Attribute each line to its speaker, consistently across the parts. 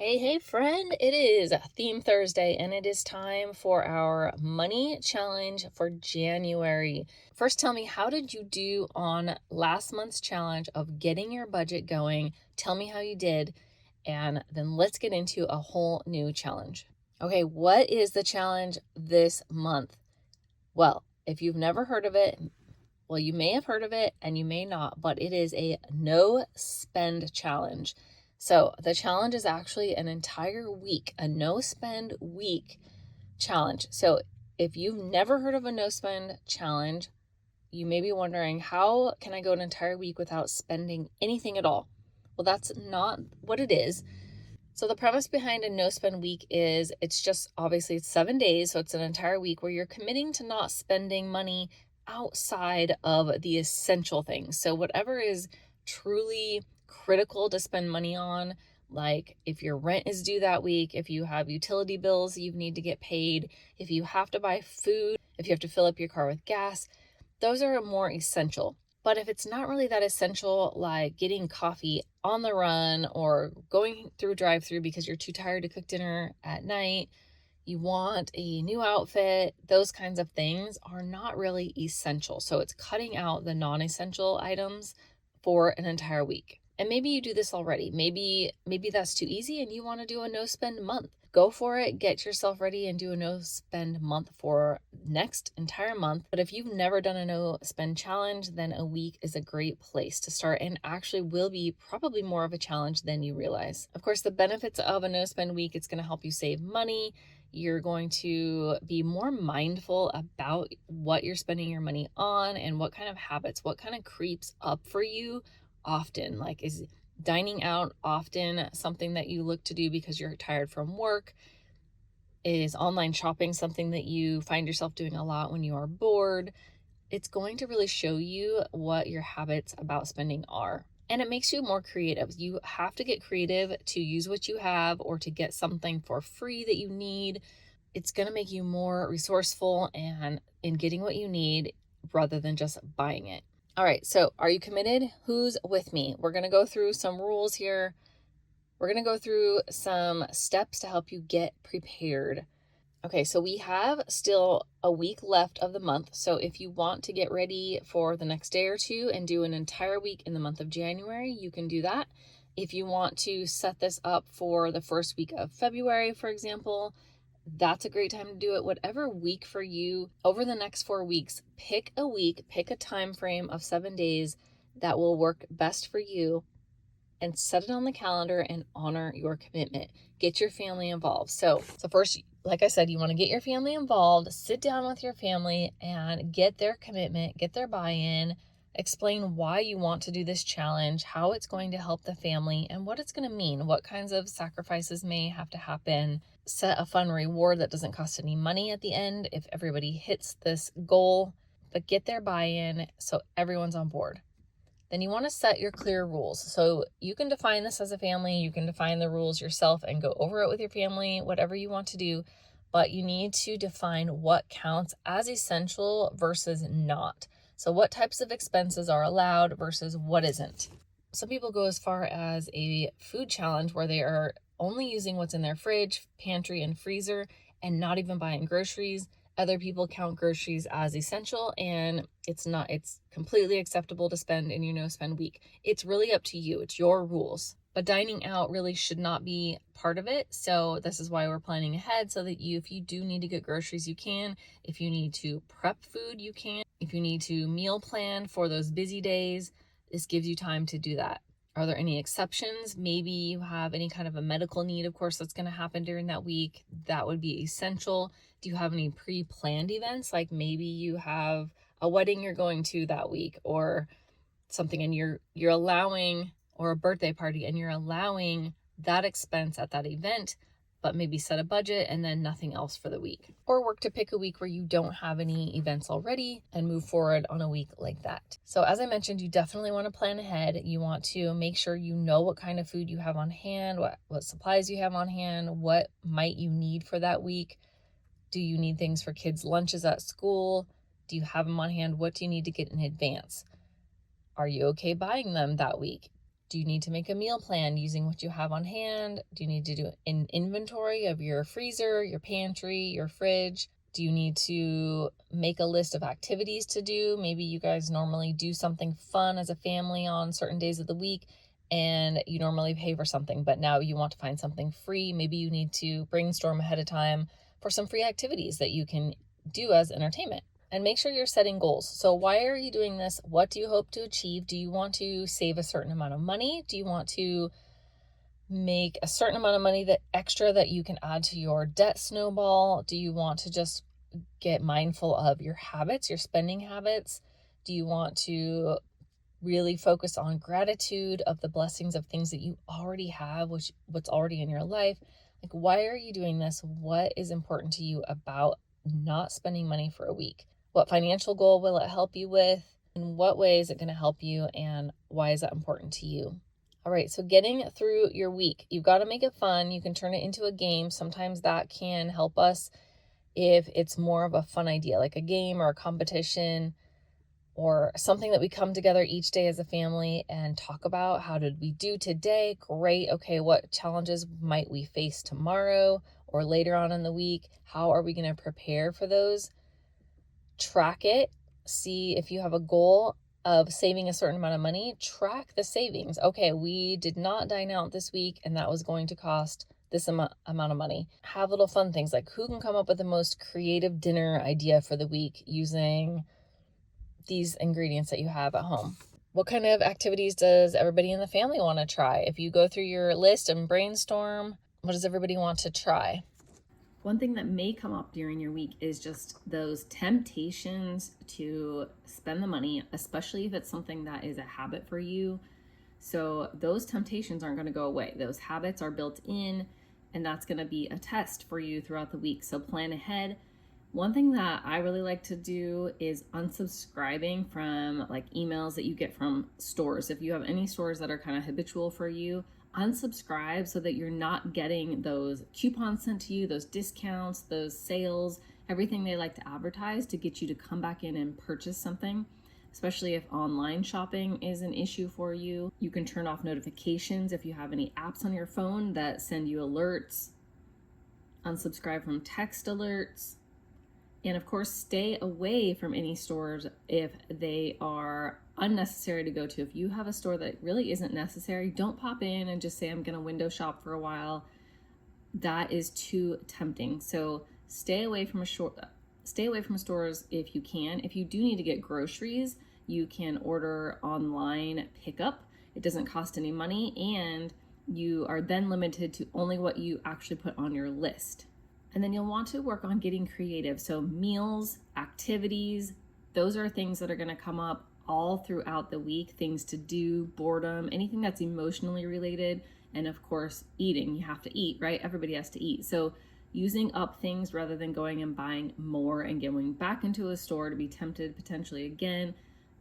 Speaker 1: Hey, friend, it is Theme Thursday and it is time for our money challenge for January. First, tell me, how did you do on last month's challenge of getting your budget going? Tell me how you did, and then let's get into a whole new challenge. Okay, what is the challenge this month? Well, if you've never heard of it, well, you may have heard of it and you may not, but it is a no spend challenge. So the challenge is actually an entire week, a no spend week challenge. So if you've never heard of a no spend challenge, you may be wondering, how can I go an entire week without spending anything at all? Well, that's not what it is. So the premise behind a no spend week is it's just obviously it's 7 days. So it's an entire week where you're committing to not spending money outside of the essential things. So whatever is truly critical to spend money on, like if your rent is due that week, if you have utility bills you need to get paid, if you have to buy food, if you have to fill up your car with gas, those are more essential. But if it's not really that essential, like getting coffee on the run or going through drive-through because you're too tired to cook dinner at night, you want a new outfit, those kinds of things are not really essential. So it's cutting out the non-essential items for an entire week. And maybe you do this already. Maybe that's too easy and you want to do a no spend month. Go for it, get yourself ready and do a no spend month for next entire month. But if you've never done a no spend challenge, then a week is a great place to start and actually will be probably more of a challenge than you realize. Of course, the benefits of a no spend week, it's going to help you save money. You're going to be more mindful about what you're spending your money on and what kind of habits, what kind of creeps up for you often. Like, is dining out often something that you look to do because you're tired from work? Is online shopping something that you find yourself doing a lot when you are bored? It's going to really show you what your habits about spending are. And it makes you more creative. You have to get creative to use what you have or to get something for free that you need. It's going to make you more resourceful and in getting what you need rather than just buying it. All right, so are you committed? Who's with me? We're going to go through some rules here. We're going to go through some steps to help you get prepared. Okay, so we have still a week left of the month. So if you want to get ready for the next day or two and do an entire week in the month of January, you can do that. If you want to set this up for the first week of February, for example, that's a great time to do it. Whatever week for you over the next 4 weeks, pick a week, pick a time frame of 7 days that will work best for you and set it on the calendar and honor your commitment. Get your family involved. So first, like I said, you want to get your family involved, sit down with your family and get their commitment, get their buy-in, explain why you want to do this challenge, how it's going to help the family, and what it's going to mean, what kinds of sacrifices may have to happen. Set a fun reward that doesn't cost any money at the end if everybody hits this goal, but get their buy-in so everyone's on board. Then you want to set your clear rules. So you can define this as a family, you can define the rules yourself and go over it with your family, whatever you want to do, but you need to define what counts as essential versus not. So what types of expenses are allowed versus what isn't. Some people go as far as a food challenge where they are only using what's in their fridge, pantry, and freezer and not even buying groceries. Other people count groceries as essential and it's completely acceptable to spend in your no spend week. It's really up to you. It's your rules. But dining out really should not be part of it. So this is why we're planning ahead so that if you do need to get groceries, you can. If you need to prep food, you can. If you need to meal plan for those busy days, this gives you time to do that. Are there any exceptions? Maybe you have any kind of a medical need, of course, that's going to happen during that week. That would be essential. Do you have any pre-planned events? Like maybe you have a wedding you're going to that week or something and you're allowing, or a birthday party and you're allowing that expense at that event, but maybe set a budget and then nothing else for the week. Or work to pick a week where you don't have any events already and move forward on a week like that. So as I mentioned, you definitely want to plan ahead. You want to make sure you know what kind of food you have on hand, what supplies you have on hand, what might you need for that week. Do you need things for kids' lunches at school? Do you have them on hand? What do you need to get in advance? Are you okay buying them that week? Do you need to make a meal plan using what you have on hand? Do you need to do an inventory of your freezer, your pantry, your fridge? Do you need to make a list of activities to do? Maybe you guys normally do something fun as a family on certain days of the week and you normally pay for something, but now you want to find something free. Maybe you need to brainstorm ahead of time for some free activities that you can do as entertainment. And make sure you're setting goals. So why are you doing this? What do you hope to achieve? Do you want to save a certain amount of money? Do you want to make a certain amount of money that extra that you can add to your debt snowball? Do you want to just get mindful of your habits, your spending habits? Do you want to really focus on gratitude of the blessings of things that you already have, what's already in your life? Like, why are you doing this? What is important to you about not spending money for a week? What financial goal will it help you with? In what way is it going to help you? And why is that important to you? All right, so getting through your week, you've got to make it fun. You can turn it into a game. Sometimes that can help us if it's more of a fun idea, like a game or a competition or something that we come together each day as a family and talk about. How did we do today? Great. Okay, what challenges might we face tomorrow or later on in the week? How are we going to prepare for those? Track it. See if you have a goal of saving a certain amount of money. Track the savings. Okay, we did not dine out this week and that was going to cost this amount of money. Have little fun things like who can come up with the most creative dinner idea for the week using these ingredients that you have at home. What kind of activities does everybody in the family want to try? If you go through your list and brainstorm, what does everybody want to try? One thing that may come up during your week is just those temptations to spend the money, especially if it's something that is a habit for you. So those temptations aren't going to go away. Those habits are built in, and that's going to be a test for you throughout the week. So plan ahead. One thing that I really like to do is unsubscribing from like emails that you get from stores. If you have any stores that are kind of habitual for you, unsubscribe so that you're not getting those coupons sent to you, those discounts, those sales, everything they like to advertise to get you to come back in and purchase something. Especially if online shopping is an issue for you. You can turn off notifications if you have any apps on your phone that send you alerts. Unsubscribe from text alerts. And of course, stay away from any stores if they are unnecessary to go to. If you have a store that really isn't necessary, don't pop in and just say, I'm going to window shop for a while. That is too tempting. So stay away from stores if you can. If you do need to get groceries, you can order online pickup. It doesn't cost any money, and you are then limited to only what you actually put on your list. And then you'll want to work on getting creative. So meals, activities, those are things that are going to come up all throughout the week. Things to do, boredom, anything that's emotionally related. And of course, eating. You have to eat, right? Everybody has to eat. So using up things rather than going and buying more and going back into a store to be tempted potentially again.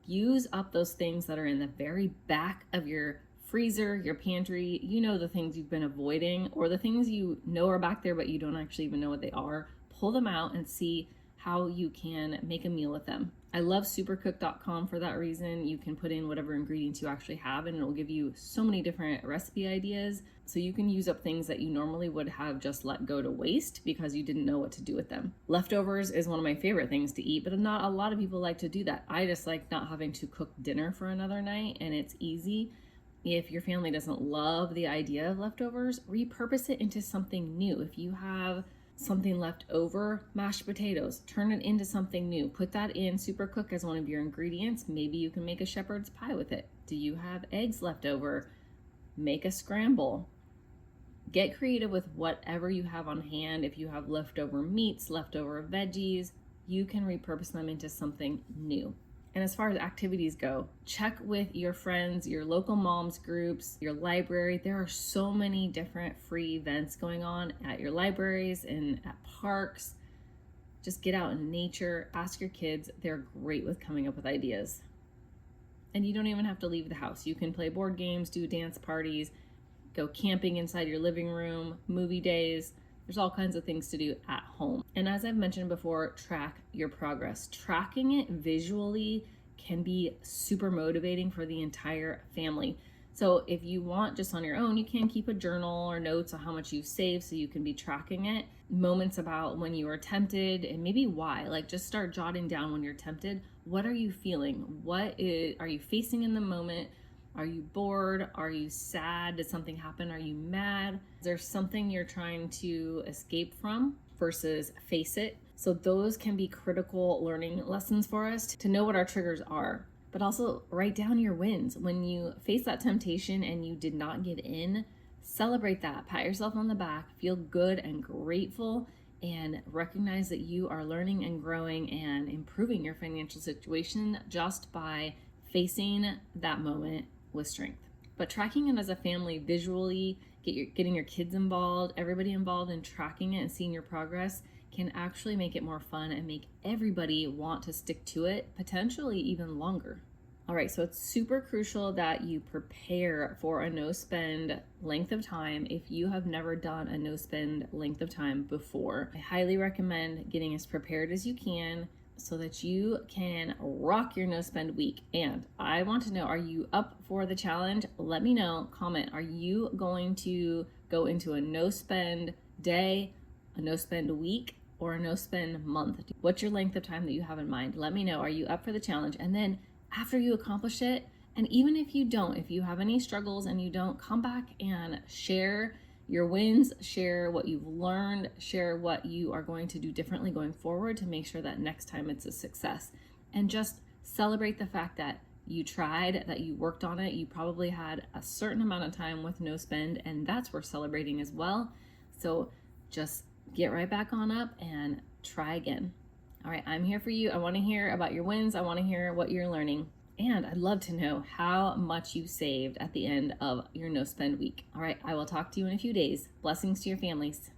Speaker 1: Use up those things that are in the very back of your freezer, your pantry. You know, the things you've been avoiding, or the things you know are back there but you don't actually even know what they are. Pull them out and see how you can make a meal with them. I love supercook.com for that reason. You can put in whatever ingredients you actually have and it'll give you so many different recipe ideas. So you can use up things that you normally would have just let go to waste because you didn't know what to do with them. Leftovers is one of my favorite things to eat, but not a lot of people like to do that. I just like not having to cook dinner for another night, and it's easy. If your family doesn't love the idea of leftovers, repurpose it into something new. If you have something left over, mashed potatoes, turn it into something new. Put that in Supercook as one of your ingredients. Maybe you can make a shepherd's pie with it. Do you have eggs left over? Make a scramble. Get creative with whatever you have on hand. If you have leftover meats, leftover veggies, you can repurpose them into something new. And as far as activities go, check with your friends, your local moms groups, your library. There are so many different free events going on at your libraries and at parks. Just get out in nature, ask your kids. They're great with coming up with ideas. And you don't even have to leave the house. You can play board games, do dance parties, go camping inside your living room, movie days. There's all kinds of things to do at home. And as I've mentioned before, track your progress. Tracking it visually can be super motivating for the entire family. So if you want just on your own, you can keep a journal or notes on how much you've saved so you can be tracking it. Moments about when you were tempted and maybe why. Like just start jotting down when you're tempted. What are you feeling? Are you facing in the moment? Are you bored? Are you sad? Did something happen? Are you mad? Is there something you're trying to escape from versus face it? So those can be critical learning lessons for us to know what our triggers are. But also write down your wins. When you face that temptation and you did not give in, celebrate that. Pat yourself on the back, feel good and grateful, and recognize that you are learning and growing and improving your financial situation just by facing that moment with strength. But tracking it as a family visually, getting your kids involved, everybody involved in tracking it and seeing your progress can actually make it more fun and make everybody want to stick to it, potentially even longer. All right, so it's super crucial that you prepare for a no spend length of time if you have never done a no spend length of time before. I highly recommend getting as prepared as you can so that you can rock your no spend week. And I want to know, are you up for the challenge? Let me know, comment. Are you going to go into a no spend day, a no spend week, or a no spend month? What's your length of time that you have in mind? Let me know. Are you up for the challenge? And then after you accomplish it, and even if you don't, if you have any struggles and you don't, come back and share your wins, share what you've learned, share what you are going to do differently going forward to make sure that next time it's a success. And just celebrate the fact that you tried, that you worked on it. You probably had a certain amount of time with no spend, and that's worth celebrating as well. So just get right back on up and try again. All right, I'm here for you. I want to hear about your wins. I want to hear what you're learning. And I'd love to know how much you saved at the end of your no spend week. All right, I will talk to you in a few days. Blessings to your families.